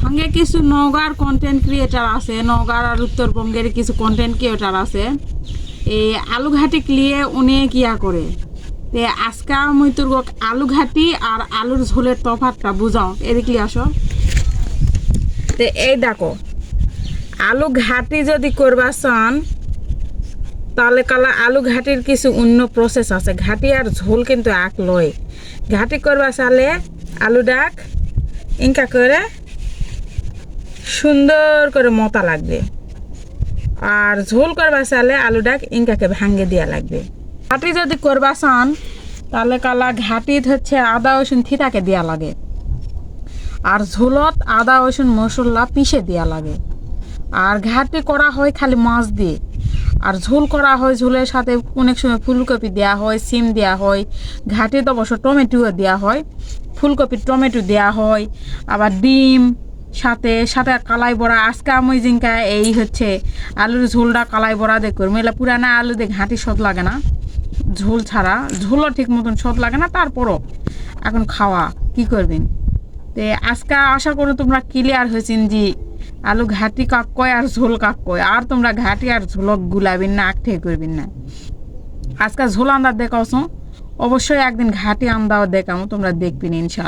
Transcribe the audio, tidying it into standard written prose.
সঙ্গে কিছু নওগাঁর কন্টেন্ট ক্রিয়েটার আছে, নওগাঁর আর উত্তরবঙ্গের কিছু কন্টেন্ট ক্রিয়েটার আছে। এই আলু ঘাটি লিয়ে অনেক ইয়া করে। তে আজকে মুই তোর আলু ঘাটি আর আলুর ঝোলের তফাৎটা বুঝাও, এদিকে আসো। তে এই দেখো, আলু ঘাটি যদি করবা চান তাহলে কালা আলু ঘাটির কিছু অন্য প্রসেস আছে। ঘাটি আর ঝোল কিন্তু এক লয়। ঘাটি করবা চালে আলু ডাক ইনকা করে সুন্দর করে মতা লাগবে, আর ঝোল করবা চালে আলু ডাক ইনকাকে ভাঙ্গে দেওয়া লাগবে। ঘাটি যদি করবা চান তাহলে কালা ঘাটিত হচ্ছে আদা রসুন থিতাকে দেওয়া লাগে, আর ঝোলত আদা রসুন মশলা পিষে দেওয়া লাগে। আর ঘাটি করা হয় খালি মাছ দিয়ে, আর ঝোল করা হয় ঝোলের সাথে অনেক সময় ফুলকপি দেওয়া হয়, সিম দেওয়া হয়, ঘাটিতে অবশ্য টমেটোও দেওয়া হয়, ফুলকপি টমেটো দেওয়া হয়, আবার ডিম সাথে সাথে কালাই বড়া। আজকে আমি জিঙ্কা এই হচ্ছে আলুর ঝোলটা কালাই বড়া দিয়ে করবো। এলা পুরানা আলু দিয়ে ঘাটি স্বাদ লাগে না, ঝোল ছাড়া ঝোলও ঠিক মতন স্বাদ লাগে না। তারপরও এখন খাওয়া কি করবেন। তে আজকে আশা করো তোমরা ক্লিয়ার হয়েছেন যে আলু ঘাটি কাক কয় আর ঝোল কাক কয়, আর তোমরা ঘাটি আর ঝোলক গুলাবেন না, আখঠে করবেন না। আজকে ঝোল আন্দাজ দেখাওছো, অবশ্যই একদিন ঘাটি আন্দাও দেখাও, তোমরা দেখবেন ইনশাল্লাহ।